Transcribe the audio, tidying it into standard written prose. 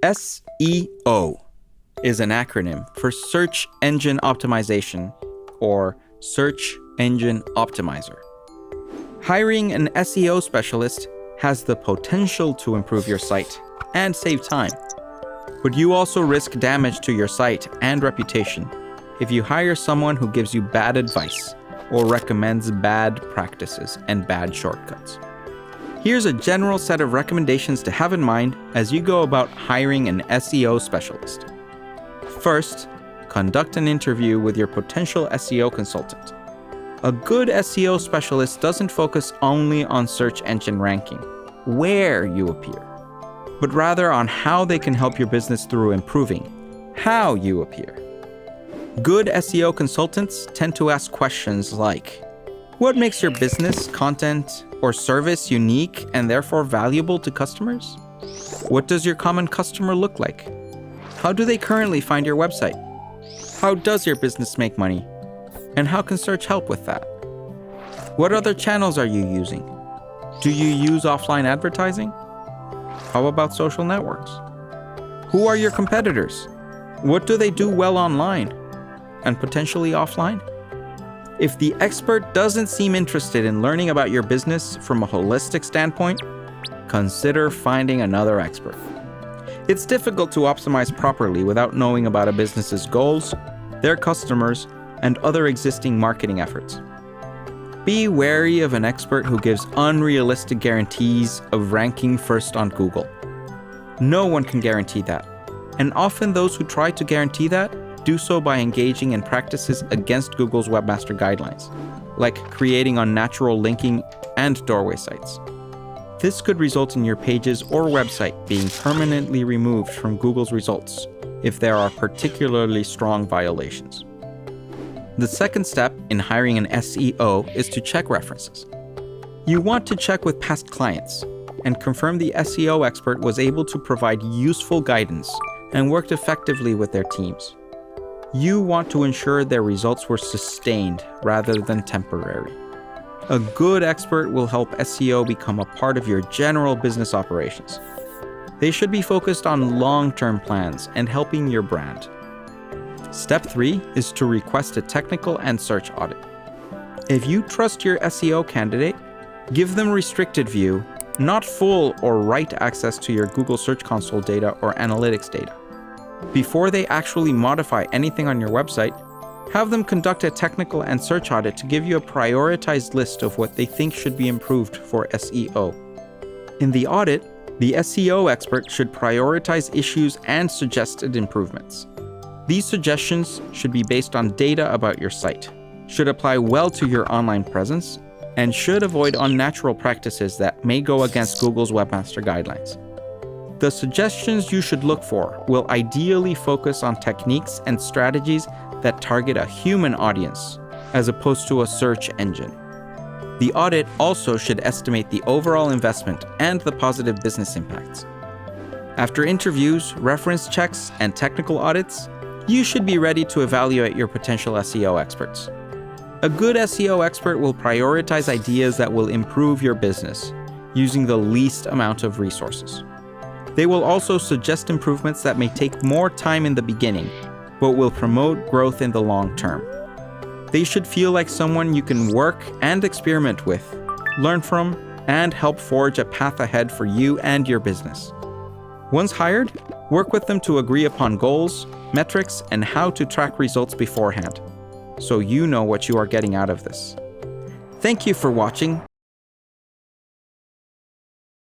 SEO is an acronym for Search Engine Optimization, or Search Engine Optimizer. Hiring an SEO specialist has the potential to improve your site and save time. But you also risk damage to your site and reputation if you hire someone who gives you bad advice or recommends bad practices and bad shortcuts. Here's a general set of recommendations to have in mind as you go about hiring an SEO specialist. First, conduct an interview with your potential SEO consultant. A good SEO specialist doesn't focus only on search engine ranking, where you appear, but rather on how they can help your business through improving how you appear. Good SEO consultants tend to ask questions like, what makes your business, content, or service unique and therefore valuable to customers? What does your common customer look like? How do they currently find your website? How does your business make money? And how can search help with that? What other channels are you using? Do you use offline advertising? How about social networks? Who are your competitors? What do they do well online and potentially offline? If the expert doesn't seem interested in learning about your business from a holistic standpoint, consider finding another expert. It's difficult to optimize properly without knowing about a business's goals, their customers, and other existing marketing efforts. Be wary of an expert who gives unrealistic guarantees of ranking first on Google. No one can guarantee that, and often those who try to guarantee that do so by engaging in practices against Google's webmaster guidelines, like creating unnatural linking and doorway sites. This could result in your pages or website being permanently removed from Google's results if there are particularly strong violations. The second step in hiring an SEO is to check references. You want to check with past clients and confirm the SEO expert was able to provide useful guidance and worked effectively with their teams. You want to ensure their results were sustained rather than temporary. A good expert will help SEO become a part of your general business operations. They should be focused on long-term plans and helping your brand. Step 3 is to request a technical and search audit. If you trust your SEO candidate, give them restricted view, not full or write access to your Google Search Console data or analytics data. Before they actually modify anything on your website, have them conduct a technical and search audit to give you a prioritized list of what they think should be improved for SEO. In the audit, the SEO expert should prioritize issues and suggested improvements. These suggestions should be based on data about your site, should apply well to your online presence, and should avoid unnatural practices that may go against Google's webmaster guidelines. The suggestions you should look for will ideally focus on techniques and strategies that target a human audience, as opposed to a search engine. The audit also should estimate the overall investment and the positive business impacts. After interviews, reference checks, and technical audits, you should be ready to evaluate your potential SEO experts. A good SEO expert will prioritize ideas that will improve your business, using the least amount of resources. They will also suggest improvements that may take more time in the beginning, but will promote growth in the long term. They should feel like someone you can work and experiment with, learn from, and help forge a path ahead for you and your business. Once hired, work with them to agree upon goals, metrics, and how to track results beforehand, so you know what you are getting out of this. Thank you for watching,